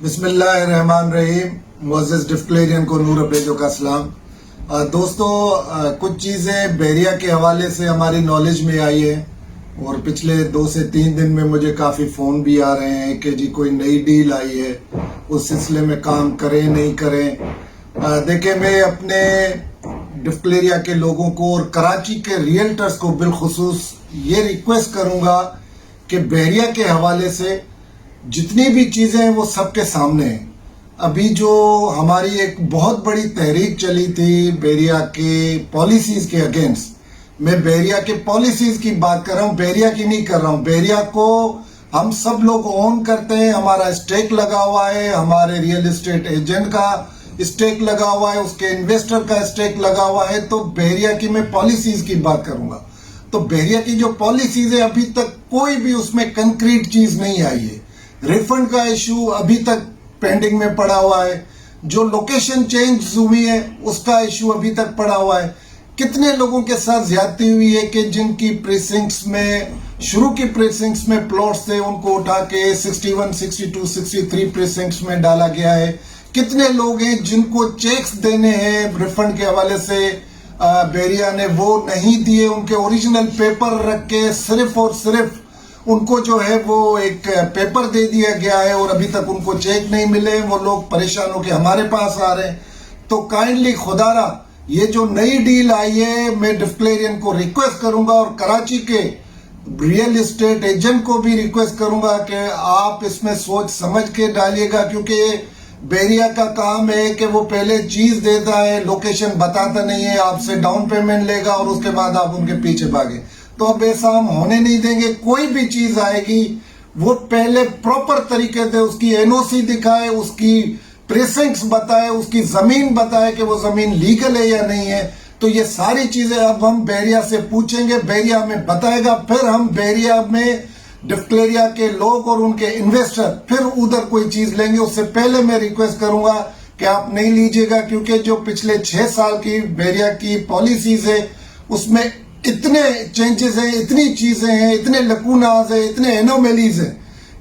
بسم اللہ الرحمن الرحیم. معزز ڈفکلیرین کو نور ابریزو کا سلام. دوستو، کچھ چیزیں بحریہ کے حوالے سے ہماری نالج میں آئی ہے اور پچھلے 2 سے 3 دن میں مجھے کافی فون بھی آ رہے ہیں کہ جی کوئی نئی ڈیل آئی ہے، اس سلسلے میں کام کریں نہیں کریں. دیکھیں، میں اپنے ڈفکلیریا کے لوگوں کو اور کراچی کے ریئلٹرز کو بالخصوص یہ ریکویسٹ کروں گا کہ بحریہ کے حوالے سے جتنی بھی چیزیں ہیں وہ سب کے سامنے ہیں. ابھی جو ہماری ایک بہت بڑی تحریک چلی تھی بحریہ کے پالیسیز کے اگینسٹ، میں بحریہ کے پالیسیز کی بات کر رہا ہوں، بحریہ کی نہیں کر رہا ہوں. بحریہ کو ہم سب لوگ اون کرتے ہیں، ہمارا اسٹیک لگا ہوا ہے، ہمارے ریئل اسٹیٹ ایجنٹ کا اسٹیک لگا ہوا ہے، اس کے انویسٹر کا اسٹیک لگا ہوا ہے. تو بحریہ کی میں پالیسیز کی بات کروں گا. تو بحریہ کی جو پالیسیز ہے ابھی تک کوئی بھی اس میں کنکریٹ چیز نہیں آئی ہے. ریفنڈ کا ایشو ابھی تک پینڈنگ میں پڑا ہوا ہے. جو لوکیشن چینج ہوئی ہے اس کا ایشو ابھی تک پڑا ہوا ہے. کتنے لوگوں کے ساتھ زیادتی ہوئی ہے کہ جن کی پریسنکس میں شروع کی پریسنکس میں پلاٹس تھے ان کو اٹھا کے 61, 62, 63 پریسنکس میں ڈالا گیا ہے. کتنے لوگ ہیں جن کو چیکس دینے ہیں ریفنڈ کے حوالے سے بحریہ نے وہ نہیں دیے، ان کے اوریجنل پیپر رکھ کے صرف اور صرف ان کو جو ہے وہ ایک پیپر دے دیا گیا ہے اور ابھی تک ان کو چیک نہیں ملے. وہ لوگ پریشان ہو کے ہمارے پاس آ رہے ہیں. تو کائنڈلی خدارا یہ جو نئی ڈیل آئی ہے، میں ڈفکلیرین کو ریکویسٹ کروں گا اور کراچی کے ریئل اسٹیٹ ایجنٹ کو بھی ریکویسٹ کروں گا کہ آپ اس میں سوچ سمجھ کے ڈالیے گا، کیونکہ بحریہ کا کام ہے کہ وہ پہلے چیز دیتا ہے، لوکیشن بتاتا نہیں ہے، آپ سے ڈاؤن پیمنٹ لے گا اور اس کے بعد آپ ان کے پیچھے بھاگے. تو اب ایسا ہم ہونے نہیں دیں گے. کوئی بھی چیز آئے گی وہ پہلے پراپر طریقے سے اس کی این او سی دکھائے، اس کی پریسنکس بتائے، اس کی زمین بتائے کہ وہ زمین لیگل ہے یا نہیں ہے. تو یہ ساری چیزیں اب ہم بحریہ سے پوچھیں گے، بحریہ ہمیں بتائے گا، پھر ہم بحریہ میں ڈفکلیریا کے لوگ اور ان کے انویسٹر پھر ادھر کوئی چیز لیں گے. اس سے پہلے میں ریکویسٹ کروں گا کہ آپ نہیں لیجئے گا، کیونکہ جو پچھلے 6 سال کی بحریہ کی پالیسیز ہے اس میں اتنے چینجز ہیں، اتنی چیزیں ہیں، اتنے لکوناز ہیں، اتنے اینومیلیز ہیں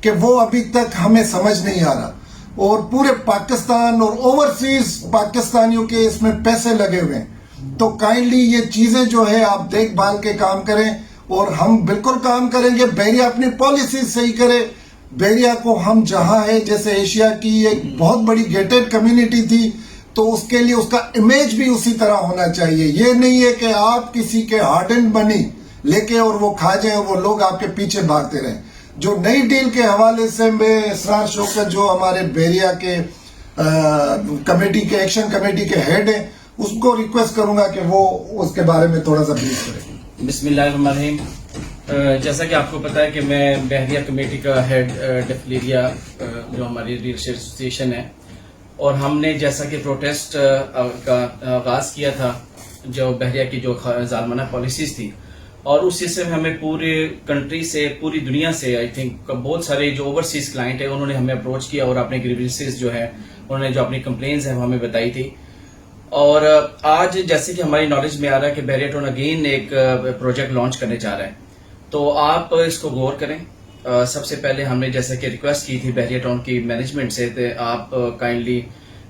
کہ وہ ابھی تک ہمیں سمجھ نہیں آ رہا. اور پورے پاکستان اور اوورسیز پاکستانیوں کے اس میں پیسے لگے ہوئے ہیں. تو کائنڈلی یہ چیزیں جو ہے آپ دیکھ بھال کے کام کریں اور ہم بالکل کام کریں گے. بحریہ اپنی پالیسیز صحیح کرے. بحریہ کو ہم جہاں ہے، جیسے ایشیا کی ایک بہت بڑی گیٹڈ کمیونٹی تھی، تو اس کے لیے اس کا امیج بھی اسی طرح ہونا چاہیے. یہ نہیں ہے کہ آپ کسی کے ہارڈ اینڈ منی لے کے اور وہ کھا جائیں، وہ لوگ آپ کے پیچھے بھاگتے رہیں. جو نئی ڈیل کے حوالے سے میں اسرار شوکت جو ہمارے بحریہ کے کمیٹی کے ایکشن کمیٹی کے ہیڈ ہیں، اس کو ریکویسٹ کروں گا کہ وہ اس کے بارے میں تھوڑا سا بریف کریں. بسم اللہ الرحمن الرحیم. جیسا کہ آپ کو پتا ہے کہ میں بحریہ کمیٹی کا ہیڈ ڈفکلیریا جو ہماری ریل اسٹیٹ ایسوسی ایشن ہے، اور ہم نے جیسا کہ پروٹیسٹ کا آغاز کیا تھا جو بحریہ کی جو ظالمانہ پالیسیز تھی، اور اس سلسلے میں ہمیں پورے کنٹری سے، پوری دنیا سے آئی تھنک بہت سارے جو اوورسیز کلائنٹ ہیں انہوں نے ہمیں اپروچ کیا اور اپنے گریوینسز جو ہے انہوں نے جو اپنی کمپلینز ہیں وہ ہمیں بتائی تھی. اور آج جیسے کہ ہماری نالج میں آ رہا ہے کہ بحریہ ٹاؤن اگین ایک پروجیکٹ لانچ کرنے جا رہا ہے. تو آپ اس کو غور کریں. سب سے پہلے ہم نے جیسا کہ ریکویسٹ کی تھی بحریہ ٹاؤن کی مینجمنٹ سے، تو آپ کائنڈلی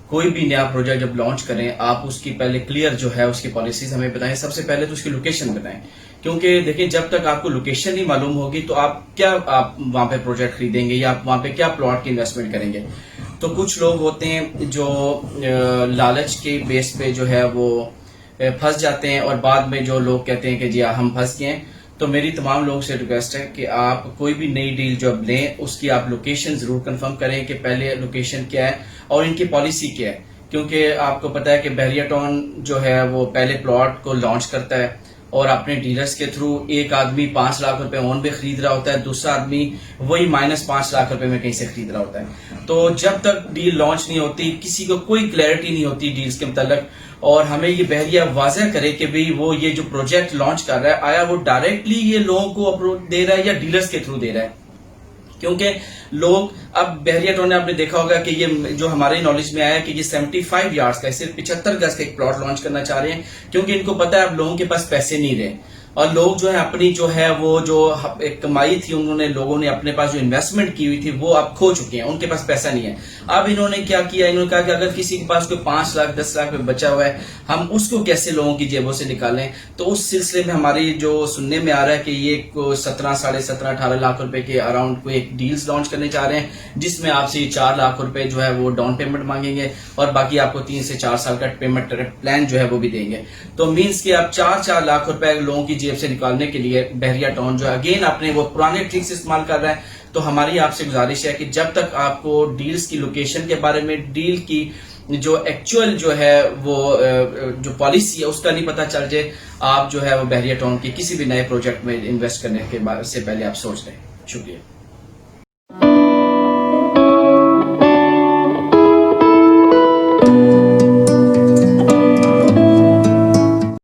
کوئی بھی نیا پروجیکٹ جب لانچ کریں آپ اس کی پہلے کلیئر جو ہے اس کی پالیسیز ہمیں بتائیں. سب سے پہلے تو اس کی لوکیشن بتائیں، کیونکہ دیکھیں جب تک آپ کو لوکیشن نہیں معلوم ہوگی تو آپ وہاں پہ پروجیکٹ خریدیں گے یا آپ وہاں پہ کیا پلاٹ کی انویسٹمنٹ کریں گے. تو کچھ لوگ ہوتے ہیں جو لالچ کے بیس پہ جو ہے وہ پھنس جاتے ہیں، اور بعد میں جو لوگ کہتے ہیں کہ جی ہم پھنس گئے ہیں. تو میری تمام لوگوں سے ریکویسٹ ہے کہ آپ کوئی بھی نئی ڈیل جو اب لیں اس کی آپ لوکیشن ضرور کنفرم کریں کہ پہلے لوکیشن کیا ہے اور ان کی پالیسی کیا ہے. کیونکہ آپ کو پتا ہے کہ بحریہ ٹاؤن جو ہے وہ پہلے پلاٹ کو لانچ کرتا ہے اور اپنے ڈیلرز کے تھرو ایک آدمی 5 لاکھ روپے اون پہ خرید رہا ہوتا ہے، دوسرا آدمی وہی -5 لاکھ روپے میں کہیں سے خرید رہا ہوتا ہے. تو جب تک ڈیل لانچ نہیں ہوتی کسی کو کوئی کلیئرٹی نہیں ہوتی ڈیلز کے متعلق. اور ہمیں یہ بحریہ واضح کرے کہ بھئی وہ یہ جو پروجیکٹ لانچ کر رہا ہے آیا وہ ڈائریکٹلی یہ لوگوں کو اپروچ دے رہا ہے یا ڈیلرز کے تھرو دے رہا ہے. کیونکہ لوگ اب بحریہ ٹاؤن نے آپ نے دیکھا ہوگا کہ یہ جو ہماری نالج میں آیا کہ یہ 75 یارڈز کا صرف 75 گز کا ایک پلاٹ لانچ کرنا چاہ رہے ہیں، کیونکہ ان کو پتا ہے اب لوگوں کے پاس پیسے نہیں رہے. اور لوگ جو ہے اپنی جو ہے وہ جو ایک کمائی تھی انہوں نے لوگوں نے اپنے پاس جو انویسٹمنٹ کی ہوئی تھی وہ اب کھو چکے ہیں, ان کے پاس پیسہ نہیں ہے. اب انہوں نے کیا کیا, انہوں نے کہا کہ اگر کسی کے پاس کوئی 5 لاکھ 10 لاکھ میں بچا ہوا ہے ہم اس کو کیسے لوگوں کی جیبوں سے نکالیں. تو اس سلسلے میں ہماری جو سننے میں آ رہا ہے کہ یہ 17-18 لاکھ روپے کے اراؤنڈ کوئی ایک ڈیلز لانچ کرنے چاہ رہے ہیں جس میں آپ سے یہ 4 لاکھ روپے جو ہے وہ ڈاؤن پیمنٹ مانگیں گے اور باقی آپ کو 3 سے 4 سال کا پیمنٹ پلان جو ہے وہ بھی دیں گے. تو مینس کہ آپ 4 لاکھ روپے لوگوں کی جیب سے نکالنے کے لیے بحریہ ٹاؤن جو ہے اگین اپنے وہ پرانے ٹرکس استعمال کر رہا ہے. تو ہماری آپ سے گزارش ہے کہ جب تک آپ کو ڈیلز کی لوکیشن کے بارے میں, ڈیل کی جو ایکچوئل جو ہے وہ جو پالیسی ہے اس کا نہیں پتہ چل جائے, آپ جو ہے وہ بحریہ ٹاؤن کے کسی بھی نئے پروجیکٹ میں انویسٹ کرنے کے سے پہلے آپ سوچ لیں. شکریہ.